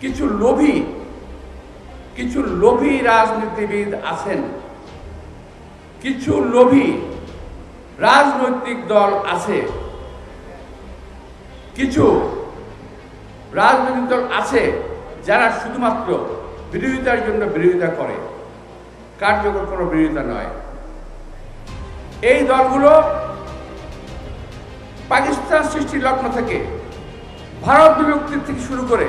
কিছু লোভী রাজনীতিবিদ আছেন, কিছু লোভী রাজনৈতিক দল আছে, কিছু রাজনৈতিক দল আছে যারা শুধুমাত্র বিরোধিতার জন্য বিরোধিতা করে, কার্যকর কোনো বিরোধিতা নয়। এই দলগুলো পাকিস্তান সৃষ্টির লগ্ন থেকে, ভারত বিভক্তির থেকে শুরু করে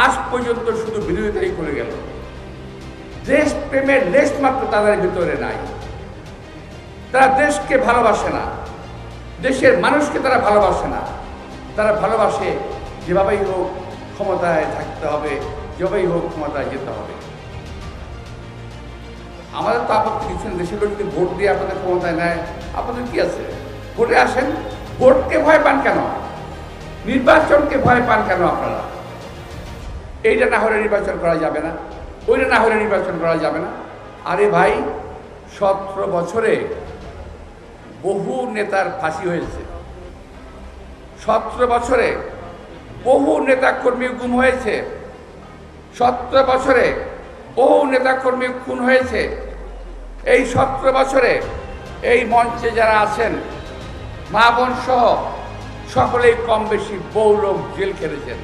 আজ পর্যন্ত শুধু বিরোধিতাই করে গেল। দেশ প্রেমের লেশ মাত্র তাদের ভিতরে নাই। তারা দেশকে ভালোবাসে না, দেশের মানুষকে তারা ভালোবাসে না। তারা ভালোবাসে যেভাবেই হোক ক্ষমতায় থাকতে হবে, যেভাবেই হোক ক্ষমতায় যেতে হবে। আমাদের তো আপত্তি কিছু নেই। দেশের লোক যদি ভোট দিয়ে আপনাদের ক্ষমতায় নেয়, আপনাদের কি আছে? ভোটে আসেন। ভোটকে ভয় পান কেন? নির্বাচনকে ভয় পান কেন আপনারা? এইটা না হলে নির্বাচন করা যাবে না, ওইটা না হলে নির্বাচন করা যাবে না। আরে ভাই, 17 বছরে বহু নেতার ফাঁসি হয়েছে, 17 বছরে বহু নেতাকর্মী গুম হয়েছে, 17 বছরে বহু নেতাকর্মী খুন হয়েছে। এই 17 বছরে এই মঞ্চে যারা আছেন, মা বোন সহ সকলেই কম বেশি বহু লোক জেল খেটেছেন।